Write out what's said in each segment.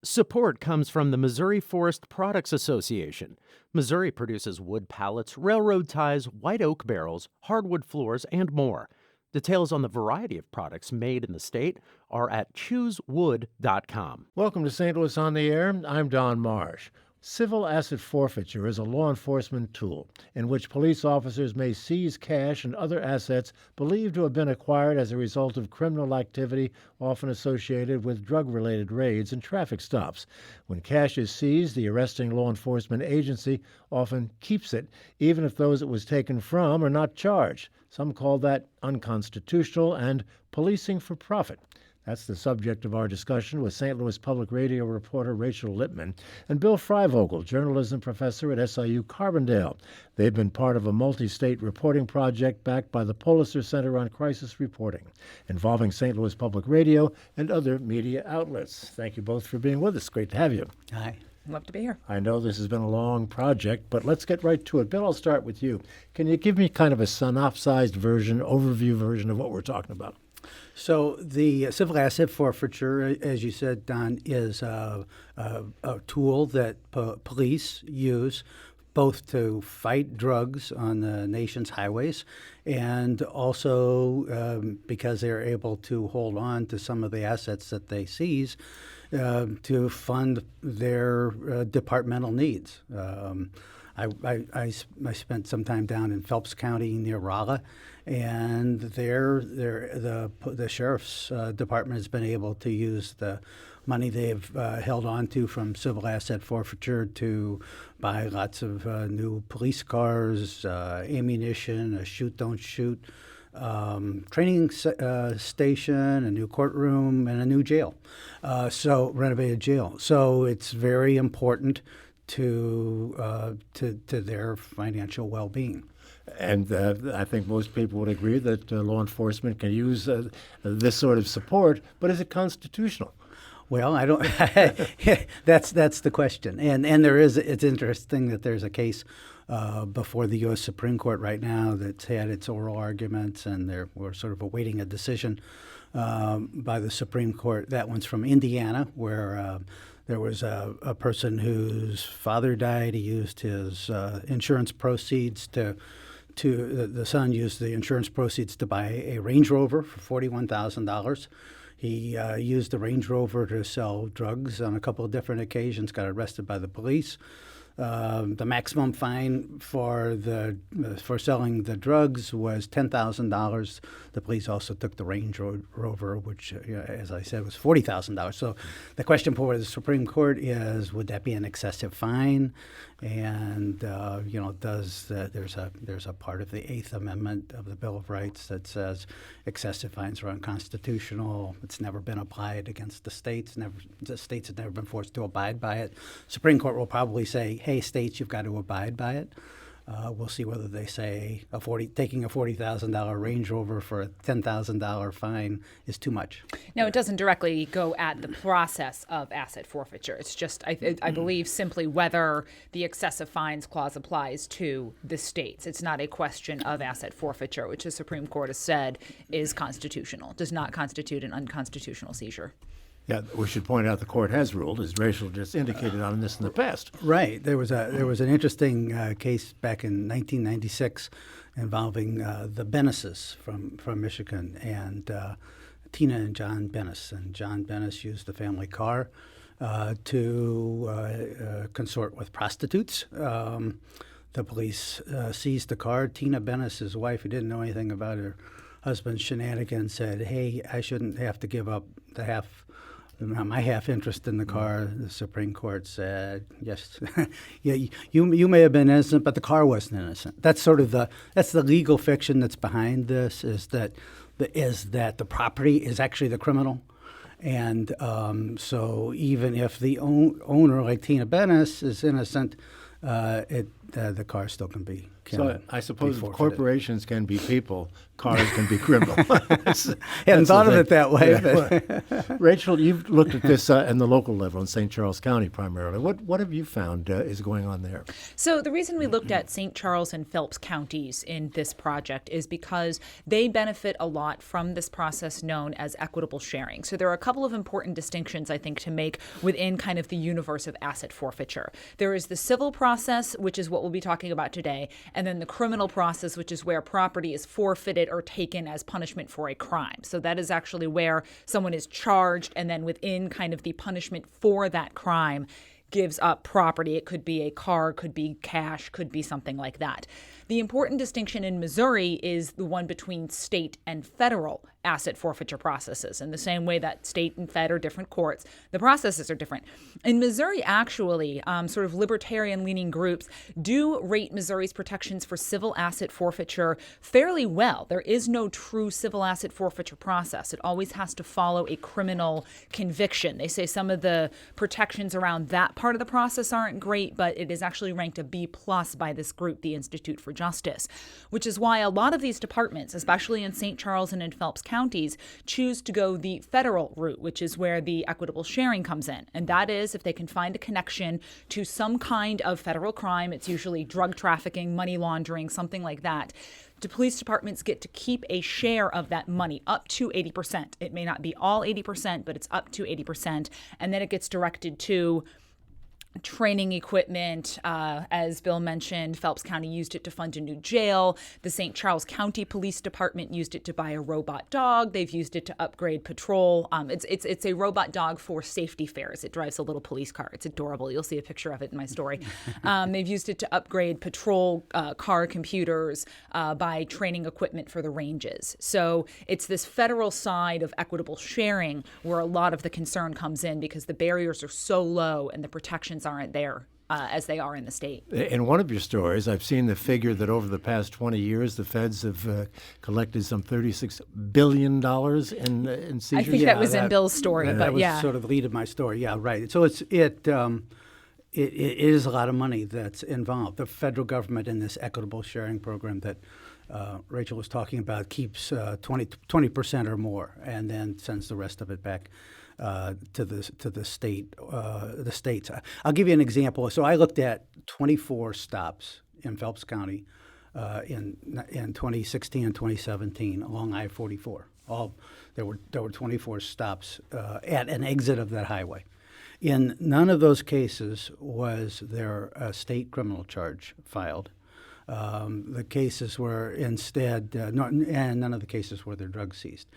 Support comes from the Missouri Forest Products Association. Missouri produces wood pallets, railroad ties, white oak barrels, hardwood floors, and more. Details on the variety of products made in the state are at choosewood.com. Welcome to St. Louis on the Air. I'm Don Marsh. Civil asset forfeiture is a law enforcement tool in which police officers may seize cash and other assets believed to have been acquired as a result of criminal activity, often associated with drug-related raids and traffic stops. When cash is seized, the arresting law enforcement agency often keeps it, even if those it was taken from are not charged. Some call that unconstitutional and policing for profit. That's the subject of our discussion with St. Louis Public Radio reporter Rachel Lippmann and Bill Freivogel, journalism professor at SIU Carbondale. They've been part of a multi-state reporting project backed by the Pulitzer Center on Crisis Reporting, involving St. Louis Public Radio and other media outlets. Thank you both for being with us. Great to have you. Hi. Love to be here. I know this has been a long project, but let's get right to it. Bill, I'll start with you. Can you give me kind of a synopsized overview version of what we're talking about? So the civil asset forfeiture, as you said, Don, is a tool that police use both to fight drugs on the nation's highways and also because they're able to hold on to some of the assets that they seize to fund their departmental needs. I spent some time down in Phelps County near Rolla, and the sheriff's department has been able to use the money they've held on to from civil asset forfeiture to buy lots of new police cars, ammunition, a shoot, don't shoot, training station, a new courtroom, and a new jail, renovated jail. So it's very important to their financial well-being. And I think most people would agree that law enforcement can use this sort of support, but is it constitutional? Well, I don't. That's the question, and there is. It's interesting that there's a case before the U.S. Supreme Court right now that's had its oral arguments, and we're sort of awaiting a decision by the Supreme Court. That one's from Indiana, where there was a person whose father died. He used his insurance proceeds the son used the insurance proceeds to buy a Range Rover for $41,000. He used the Range Rover to sell drugs on a couple of different occasions, got arrested by the police. The maximum fine for selling the drugs was $10,000. The police also took the Range Rover, which, as I said, was $40,000. So the question for the Supreme Court is, would that be an excessive fine? And there's a part of the Eighth Amendment of the Bill of Rights that says excessive fines are unconstitutional. It's never been applied against the states. The states have never been forced to abide by it. Supreme Court will probably say, "Hey, states, you've got to abide by it." We'll see whether they say taking a $40,000 Range Rover for a $10,000 fine is too much. No, it doesn't directly go at the process of asset forfeiture. It's just, I believe, simply whether the excessive fines clause applies to the states. It's not a question of asset forfeiture, which the Supreme Court has said is constitutional, does not constitute an unconstitutional seizure. Yeah, we should point out the court has ruled, as Rachel just indicated on this in the past. Right. There was an interesting case back in 1996 involving the Bennisses from Michigan and Tina and John Bennis. And John Bennis used the family car to consort with prostitutes. The police seized the car. Tina Bennis, his wife, who didn't know anything about her husband's shenanigans, said, "Hey, I shouldn't have to give up my half interest in the car." The Supreme Court said, "Yes, yeah, you may have been innocent, but the car wasn't innocent." That's sort of the legal fiction that's behind this. Is that the property is actually the criminal, and so even if the owner, like Tina Bennis, is innocent, the car still can be. So I suppose if forfeited. corporations can be people, cars can be criminal. Hadn't thought of it that way. Yeah. But Rachel, you've looked at this in the local level in St. Charles County primarily. What have you found is going on there? So the reason we looked at St. Charles and Phelps counties in this project is because they benefit a lot from this process known as equitable sharing. So there are a couple of important distinctions, I think, to make within kind of the universe of asset forfeiture. There is the civil process, which is what we'll be talking about today, and then the criminal process, which is where property is forfeited or taken as punishment for a crime. So that is actually where someone is charged, and then within kind of the punishment for that crime gives up property. It could be a car, could be cash, could be something like that. The important distinction in Missouri is the one between state and federal asset forfeiture processes. In the same way that state and fed are different courts, the processes are different. In Missouri, actually, sort of libertarian-leaning groups do rate Missouri's protections for civil asset forfeiture fairly well. There is no true civil asset forfeiture process. It always has to follow a criminal conviction. They say some of the protections around that part of the process aren't great, but it is actually ranked a B+ by this group, the Institute for Justice, which is why a lot of these departments, especially in St. Charles and in Phelps counties, choose to go the federal route, which is where the equitable sharing comes in. And that is if they can find a connection to some kind of federal crime. It's usually drug trafficking, money laundering, something like that. The police departments get to keep a share of that money, up to 80%. It may not be all 80%, but it's up to 80%. And then it gets directed to training equipment. As Bill mentioned, Phelps County used it to fund a new jail. The St. Charles County Police Department used it to buy a robot dog. They've used it to upgrade patrol. It's a robot dog for safety fairs. It drives a little police car. It's adorable. You'll see a picture of it in my story. They've used it to upgrade patrol car computers, buy training equipment for the ranges. So it's this federal side of equitable sharing where a lot of the concern comes in because the barriers are so low and the protections aren't there as they are in the state. In one of your stories, I've seen the figure that over the past 20 years, the feds have collected some $36 billion in seizures. I think that was in Bill's story, but that was yeah. sort of the lead of my story. Yeah, right. So it is a lot of money that's involved. The federal government in this equitable sharing program that Rachel was talking about keeps 20% or more, and then sends the rest of it back to the states. I'll give you an example. So I looked at 24 stops in Phelps County in 2016 and 2017 along I-44. There were 24 stops at an exit of that highway. In none of those cases was there a state criminal charge filed. The cases were instead, and none of the cases were there drugs seized.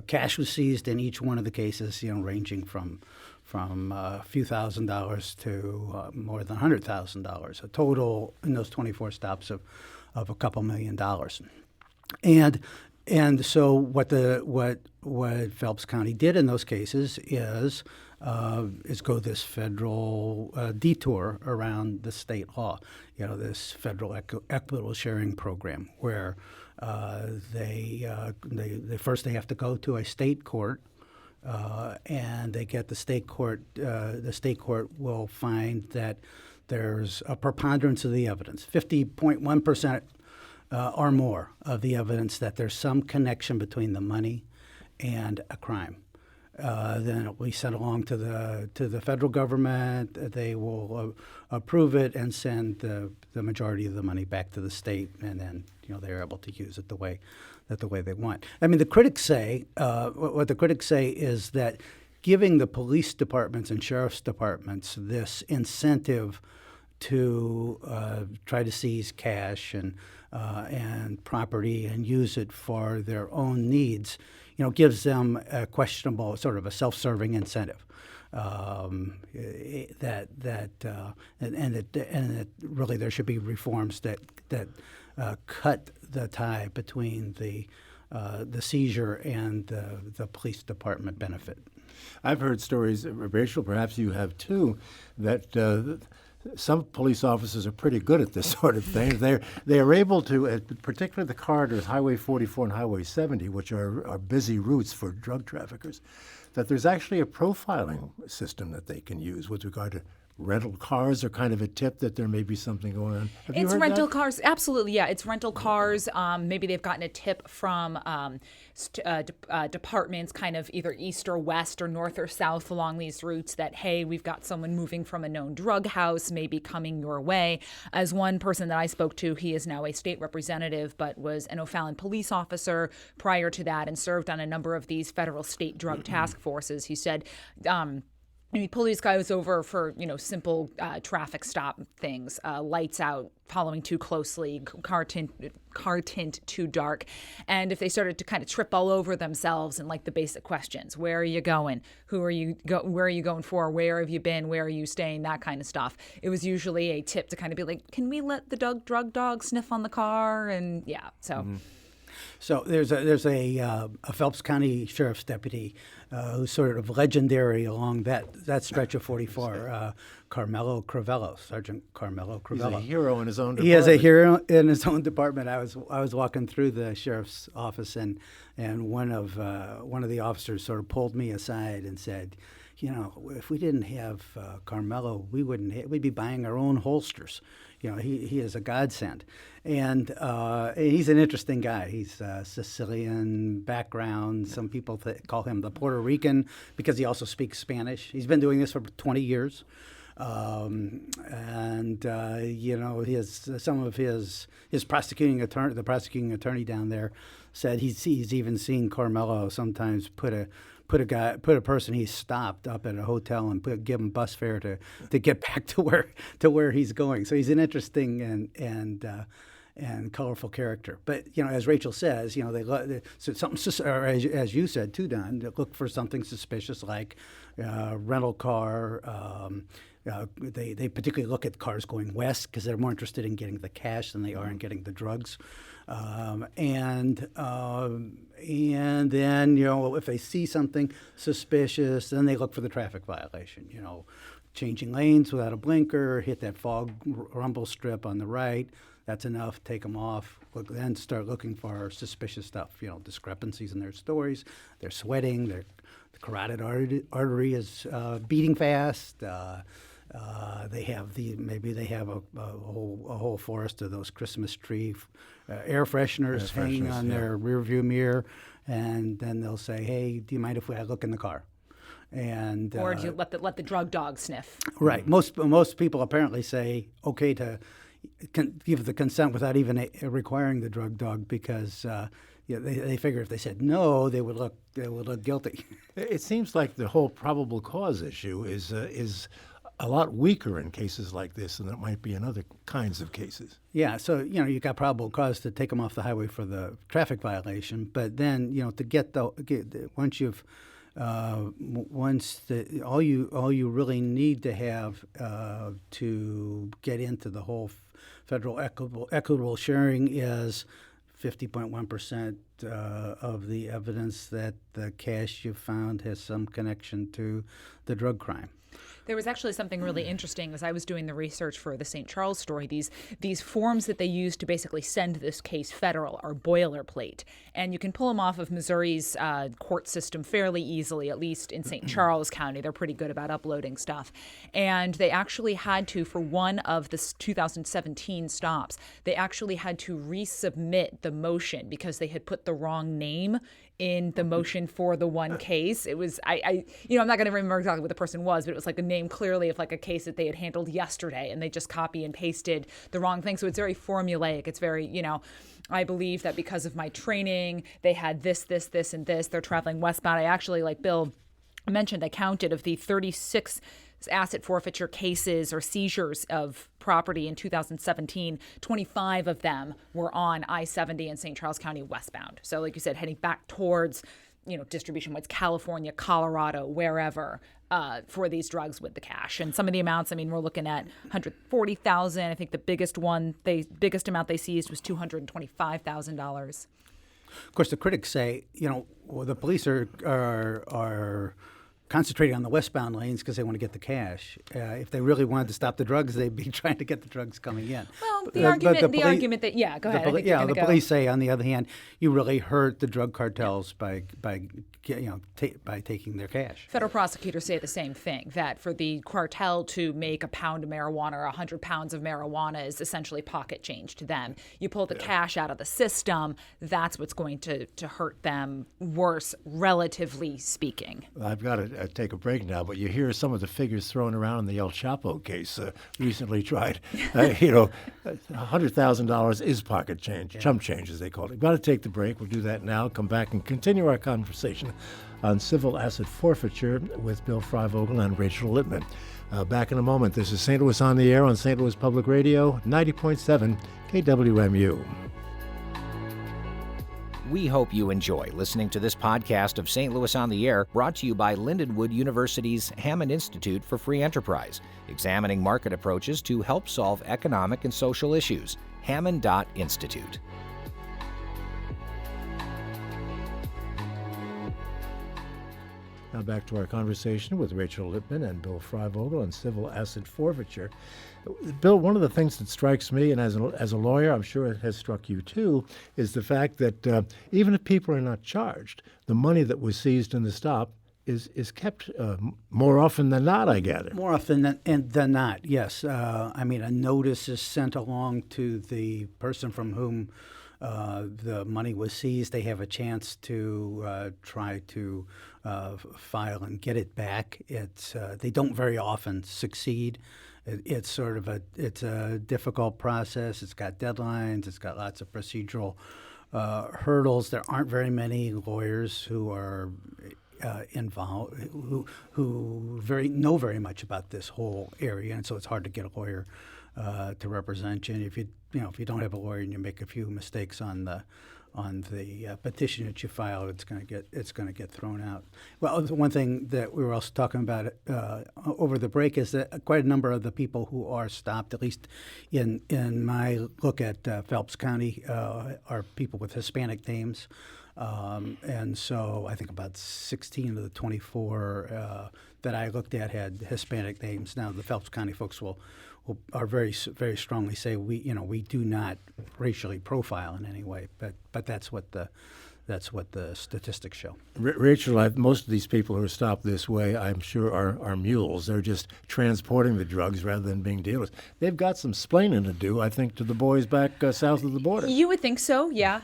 Cash was seized in each one of the cases, ranging from a few $1,000s to more than $100,000. A total in those 24 stops of a couple $1 million. And so what Phelps County did in those cases is go this federal detour around the state law, this federal equitable sharing program where they first have to go to a state court and they get the state court. The state court will find that there's a preponderance of the evidence, 50.1%. Or more of the evidence that there's some connection between the money and a crime. Then it'll be sent along to the federal government. They will approve it and send the majority of the money back to the state, and then they're able to use it the way they want. I mean, the critics say what the critics say is that giving the police departments and sheriff's departments this incentive to try to seize cash and property and use it for their own needs, gives them a questionable, sort of a self-serving incentive. That really there should be reforms that cut the tie between the seizure and the police department benefit. I've heard stories, Rachel, perhaps you have too, that some police officers are pretty good at this sort of thing. They are able to, particularly the corridors, Highway 44 and Highway 70, which are busy routes for drug traffickers, that there's actually a profiling system that they can use with regard to rental cars are kind of a tip that there may be something going on. Have you It's heard rental that? cars. Absolutely, yeah. It's rental cars. Maybe they've gotten a tip from departments kind of either east or west or north or south along these routes that, hey, we've got someone moving from a known drug house, maybe coming your way. As one person that I spoke to, he is now a state representative, but was an O'Fallon police officer prior to that and served on a number of these federal state drug task forces. He said, we pull these guys over for, simple traffic stop things, lights out, following too closely, car tint too dark. And if they started to kind of trip all over themselves and like the basic questions, where are you going? Where are you going for? Where have you been? Where are you staying? That kind of stuff. It was usually a tip to kind of be like, can we let the drug dog sniff on the car? And yeah, so. Mm-hmm. So there's a Phelps County Sheriff's deputy who's sort of legendary along that stretch of 44, Carmelo Crivello, Sergeant Carmelo Crivello. He's a hero in his own department. He is a hero in his own department. I was walking through the sheriff's office, and one of the officers sort of pulled me aside and said, if we didn't have Carmelo, we'd be buying our own holsters. He is a godsend, and he's an interesting guy. He's Sicilian background. Some people call him the Puerto Rican because he also speaks Spanish. He's been doing this for 20 years. He has some of his prosecuting attorney, the prosecuting attorney down there, said he's even seen Carmelo sometimes put a person he stopped up at a hotel and give him bus fare to get back to where he's going. So he's an interesting and colorful character. But as Rachel says, or as you said too, Don, they look for something suspicious like rental car. They particularly look at cars going west because they're more interested in getting the cash than they are in getting the drugs. And then if they see something suspicious, then they look for the traffic violation. Changing lanes without a blinker, hit that fog rumble strip on the right. That's enough. Take them off. Then start looking for suspicious stuff. Discrepancies in their stories. They're sweating. The carotid artery is beating fast. They have a whole forest of those Christmas tree air fresheners hanging on their rearview mirror, and then they'll say, "Hey, do you mind if I look in the car?" And or do you let the drug dog sniff? Right. Most people apparently say okay to give the consent without even requiring the drug dog because. They figure if they said no, they would look guilty. It seems like the whole probable cause issue is a lot weaker in cases like this than it might be in other kinds of cases. Yeah, so you got probable cause to take them off the highway for the traffic violation, but then to all you really need to have to get into the whole federal equitable sharing is 50.1% of the evidence that the cash you found has some connection to the drug crime. There was actually something really interesting as I was doing the research for the St. Charles story. These forms that they use to basically send this case federal are boilerplate. And you can pull them off of Missouri's court system fairly easily, at least in St. Charles County. They're pretty good about uploading stuff. And they actually had to, for one of the 2017 stops, they actually had to resubmit the motion because they had put the wrong name in the motion for the one case. It was, I'm not going to remember exactly what the person was, but it was like a name clearly of like a case that they had handled yesterday, and they just copy and pasted the wrong thing. So it's very formulaic. It's very, I believe that because of my training, they had this, and this. They're traveling westbound. I actually, like Bill mentioned, I counted of the 36 asset forfeiture cases or seizures of property in 2017, 25 of them were on I-70 in St. Charles County westbound. So like you said, heading back towards, distribution points, California, Colorado, wherever, for these drugs with the cash. And some of the amounts, we're looking at $140,000. I think the biggest amount they seized was $225,000. Of course, the critics say, the police are concentrating on the westbound lanes because they want to get the cash. If they really wanted to stop the drugs, they'd be trying to get the drugs coming in. Well, But the the argument that, yeah, go ahead. I think you're the gonna go. police say, on the other hand, you really hurt the drug cartels by taking their cash. Federal prosecutors say the same thing, that for the cartel to make a pound of marijuana or 100 pounds of marijuana is essentially pocket change to them. You pull the cash out of the system, that's what's going to hurt them worse, relatively speing. I've got to take a break now, but you hear some of the figures thrown around in the El Chapo case recently tried. $100,000 is pocket change, chump change as they call it. We've got to take the break. We'll do that now, come back and continue our conversation on civil asset forfeiture with Bill Freivogel and Rachel Lippmann. Back in a moment. This is St. Louis on the Air on St. Louis Public Radio, 90.7 KWMU. We hope you enjoy listening to this podcast of St. Louis on the Air, brought to you by Lindenwood University's Hammond Institute for Free Enterprise, examining market approaches to help solve economic and social issues. Hammond.Institute. Now back to our conversation with Rachel Lippmann and Bill Freivogel on civil asset forfeiture. Bill, one of the things that strikes me, and as a lawyer, I'm sure it has struck you too, is the fact that even if people are not charged, the money that was seized in the stop is kept more often than not, I gather. More often than not, yes. A notice is sent along to the person from whom the money was seized. They have a chance to try to file and get it back. They don't very often succeed. It's a difficult process. It's got deadlines. It's got lots of procedural hurdles. There aren't very many lawyers who are involved who know very much about this whole area, and so it's hard to get a lawyer to represent you. And if you don't have a lawyer and you make a few mistakes on the petition that you file, it's going to get thrown out. Well, the one thing that we were also talking about over the break is that quite a number of the people who are stopped, at least in my look at Phelps County, are people with Hispanic names. And so I think about 16 of the 24 that I looked at had Hispanic names. Now the Phelps County folks are very strongly say we do not racially profile in any way, but that's what the statistics show. Rachel, most of these people who are stopped this way, I'm sure, are mules. They're just transporting the drugs rather than being dealers. They've got some splaining to do, I think, to the boys back south of the border. You would think so, yeah.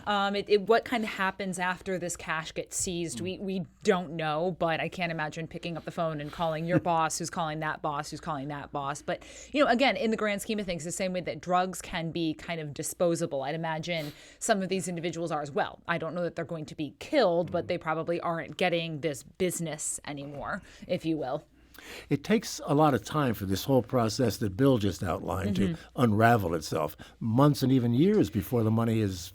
What kind of happens after this cash gets seized, we don't know, but I can't imagine picking up the phone and calling your boss, who's calling that boss, who's calling that boss. But, again, in the grand scheme of things, the same way that drugs can be kind of disposable, I'd imagine some of these individuals are as well. I don't know that they're going to be killed, but they probably aren't getting this business anymore, if you will. It takes a lot of time for this whole process that Bill just outlined to unravel itself, months and even years before the money is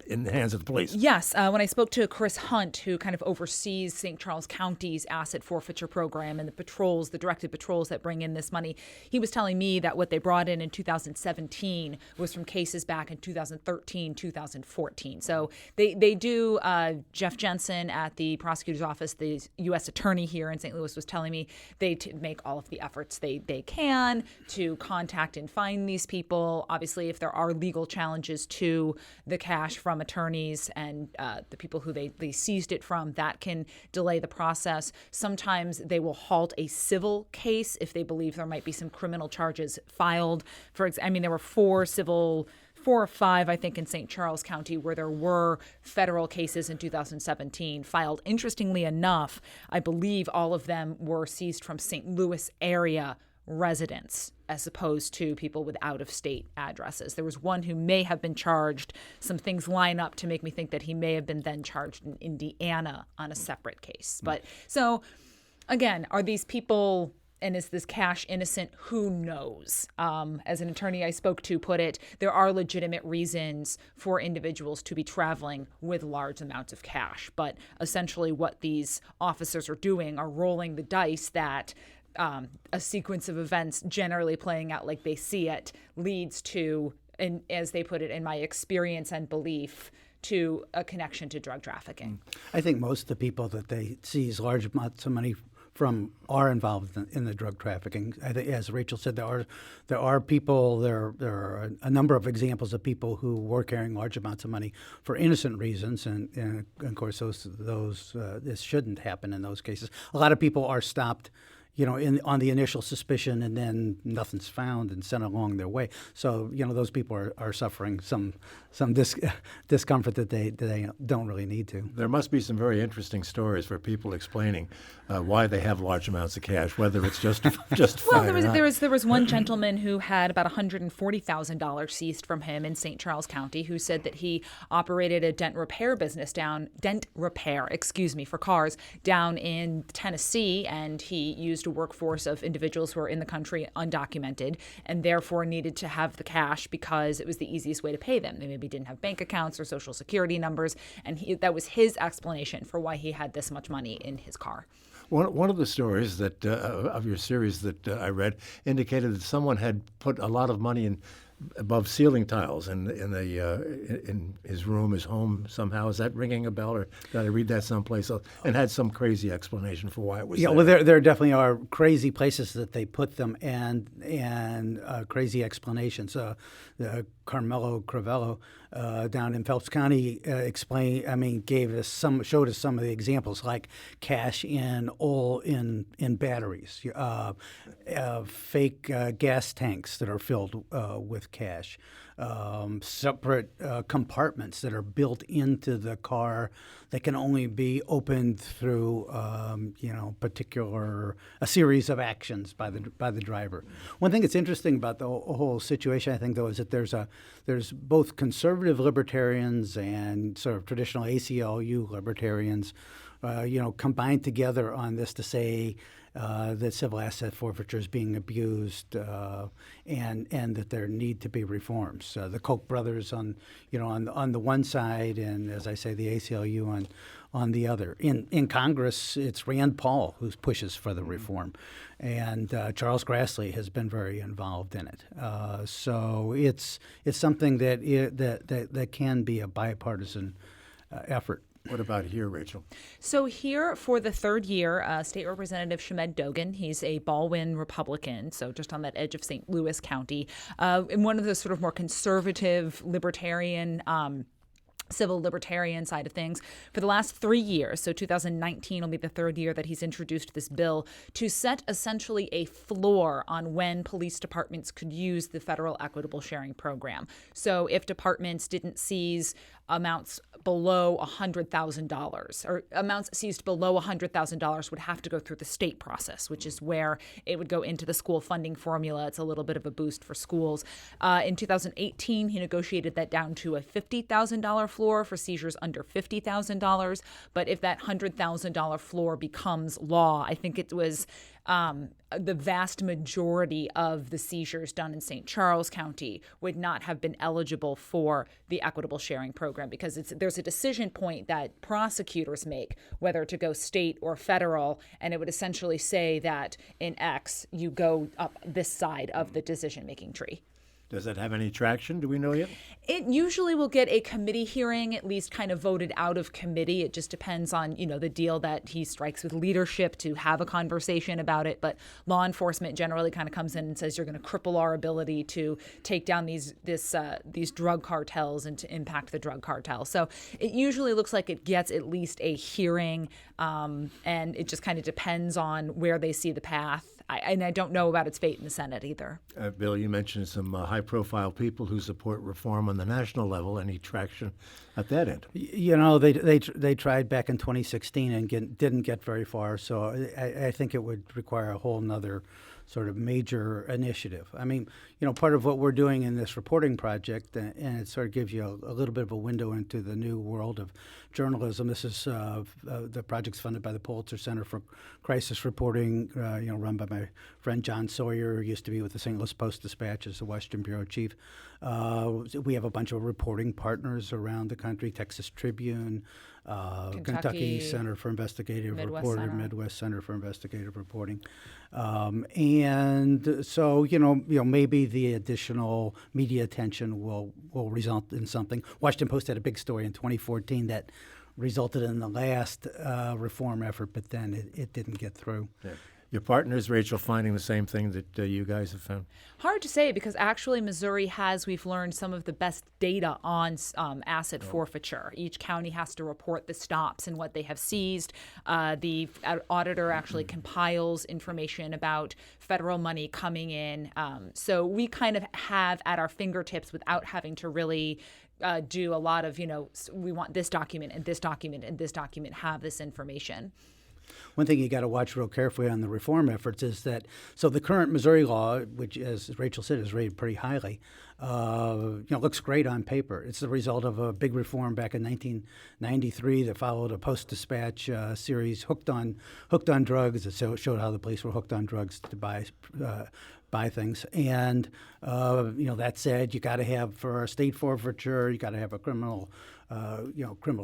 in the hands of the police. Yes. When I spoke to Chris Hunt, who kind of oversees St. Charles County's asset forfeiture program and the directed patrols that bring in this money, he was telling me that what they brought in 2017 was from cases back in 2013, 2014. So they do, Jeff Jensen at the prosecutor's office, the U.S. attorney here in St. Louis was telling me they make all of the efforts they can to contact and find these people. Obviously, if there are legal challenges to the cash from attorneys and the people who they seized it from, that can delay the process. Sometimes they will halt a civil case if they believe there might be some criminal charges filed. There were four or five, I think, in St. Charles County where there were federal cases in 2017 filed. Interestingly enough, I believe all of them were seized from St. Louis area residents as opposed to people with out-of-state addresses. There was one who may have been charged. Some things line up to make me think that he may have been then charged in Indiana on a separate case. But so, again, are these people, and is this cash innocent? Who knows? As an attorney I spoke to put it, there are legitimate reasons for individuals to be traveling with large amounts of cash. But essentially what these officers are doing are rolling the dice that a sequence of events generally playing out like they see it leads to, and as they put it, in my experience and belief, to a connection to drug trafficking. I think most of the people that they seize large amounts of money are involved in the drug trafficking. I think, as Rachel said, there are people. There are a number of examples of people who were carrying large amounts of money for innocent reasons, and of course this shouldn't happen in those cases. A lot of people are stopped, on the initial suspicion, and then nothing's found and sent along their way. So, those people are suffering some discomfort that they don't really need to. There must be some very interesting stories for people explaining why they have large amounts of cash, whether it's just well, there was one gentleman who had about $140,000 seized from him in St. Charles County, who said that he operated a dent repair for cars down in Tennessee, and he used a workforce of individuals who are in the country undocumented and therefore needed to have the cash because it was the easiest way to pay them. They maybe didn't have bank accounts or social security numbers, and that was his explanation for why he had this much money in his car. One of the stories that of your series that I read indicated that someone had put a lot of money above ceiling tiles in his room, his home somehow. Is that ringing a bell, or did I read that someplace else? And had some crazy explanation for why it was there. Well, there definitely are crazy places that they put them, and crazy explanations. Carmelo Crivello down in Phelps County showed us some of the examples, like cash in batteries, fake gas tanks that are filled with cash, separate compartments that are built into the car that can only be opened through a series of actions by the driver. One thing that's interesting about the whole situation, I think, though, is that there's both conservative libertarians and sort of traditional ACLU libertarians, combined together on this to say that civil asset forfeiture is being abused, and that there need to be reforms. The Koch brothers on the one side, and as I say, the ACLU on the other. In Congress, it's Rand Paul who pushes for the reform, and Charles Grassley has been very involved in it. So it's something that can be a bipartisan effort. What about here, Rachel? So here for the third year, State Representative Shamed Dogan, he's a Baldwin Republican, so just on that edge of St. Louis County, in one of the sort of more conservative libertarian civil libertarian side of things for the last 3 years. So 2019 will be the third year that he's introduced this bill to set essentially a floor on when police departments could use the federal equitable sharing program. So if departments didn't seize amounts below $100,000 or amounts seized below $100,000 would have to go through the state process, which is where it would go into the school funding formula. It's a little bit of a boost for schools. In 2018, he negotiated that down to a $50,000 floor for seizures under $50,000. But if that $100,000 floor becomes law, I think it was the vast majority of the seizures done in St. Charles County would not have been eligible for the equitable sharing program because there's a decision point that prosecutors make whether to go state or federal, and it would essentially say that in X you go up this side of the decision-making tree. Does that have any traction? Do we know yet? It usually will get a committee hearing, at least kind of voted out of committee. It just depends on, the deal that he strikes with leadership to have a conversation about it. But law enforcement generally kind of comes in and says, you're going to cripple our ability to take down these drug cartels and to impact the drug cartel. So it usually looks like it gets at least a hearing, and it just kind of depends on where they see the path. And I don't know about its fate in the Senate either. Bill, you mentioned some high-profile people who support reform on the national level. Any traction at that end? They tried back in 2016 and didn't get very far. So I think it would require a whole nother sort of major initiative. I mean, part of what we're doing in this reporting project, and it sort of gives you a little bit of a window into the new world of journalism. This is the project's funded by the Pulitzer Center for Crisis Reporting, run by my friend John Sawyer, who used to be with the St. Louis Post-Dispatch as the Western Bureau Chief. We have a bunch of reporting partners around the country, Texas Tribune, Kentucky Center for Investigative Reporting, Midwest Center for Investigative Reporting. And so, maybe the additional media attention will result in something. Washington Post had a big story in 2014 that resulted in the last reform effort, but then it didn't get through. Yeah. Your partners, Rachel, finding the same thing that you guys have found? Hard to say because actually Missouri has, we've learned, some of the best data on asset forfeiture. Each county has to report the stops and what they have seized. The auditor actually compiles information about federal money coming in. So we kind of have at our fingertips without having to really do a lot of, we want this document and this document and this document have this information. One thing you got to watch real carefully on the reform efforts is that, so the current Missouri law, which, as Rachel said, is rated pretty highly, looks great on paper. It's the result of a big reform back in 1993 that followed a Post-Dispatch series, Hooked on Drugs, that showed how the police were hooked on drugs to buy things. And, that said, you got to have, for a state forfeiture, you got to have a criminal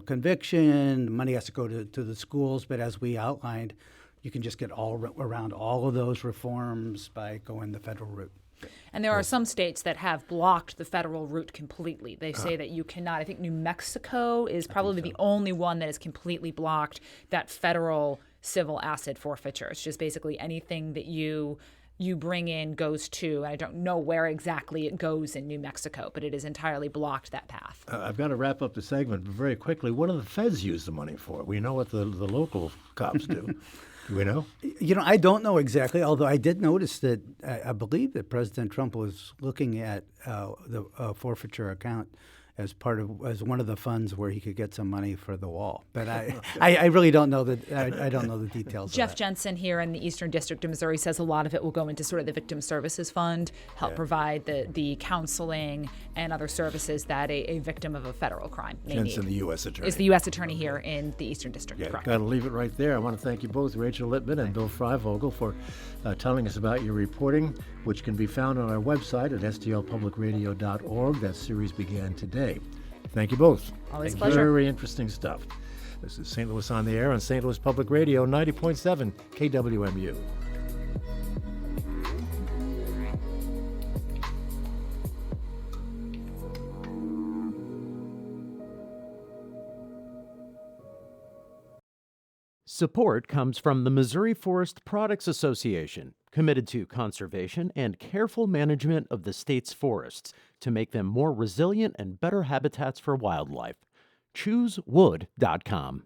conviction. Money has to go to the schools. But as we outlined, you can just get around all of those reforms by going the federal route. And there are some states that have blocked the federal route completely. They say that you cannot. I think New Mexico is probably the only one that has completely blocked that federal civil asset forfeiture. It's just basically anything that you bring in goes to, I don't know where exactly it goes in New Mexico, but it has entirely blocked that path. I've got to wrap up the segment, but very quickly, what do the feds use the money for? We know what the local cops do. Do we know? I don't know exactly, although I did notice that I believe that President Trump was looking at the forfeiture account as one of the funds where he could get some money for the wall. But I really don't know that. I don't know the details. Jeff Jensen here in the Eastern District of Missouri says a lot of it will go into sort of the Victim Services Fund, help provide the counseling and other services that a victim of a federal crime may Jensen, need. the U.S. attorney. Is the U.S. attorney here in the Eastern District. Yeah, correct. got to leave it right there. I want to thank you both, Rachel Lippmann and Bill Freivogel, for telling us about your reporting, which can be found on our website at stlpublicradio.org. That series began today. Thank you both. Always a pleasure. Very interesting stuff. This is St. Louis on the Air on St. Louis Public Radio, 90.7 KWMU. Support comes from the Missouri Forest Products Association, committed to conservation and careful management of the state's forests to make them more resilient and better habitats for wildlife. ChooseWood.com.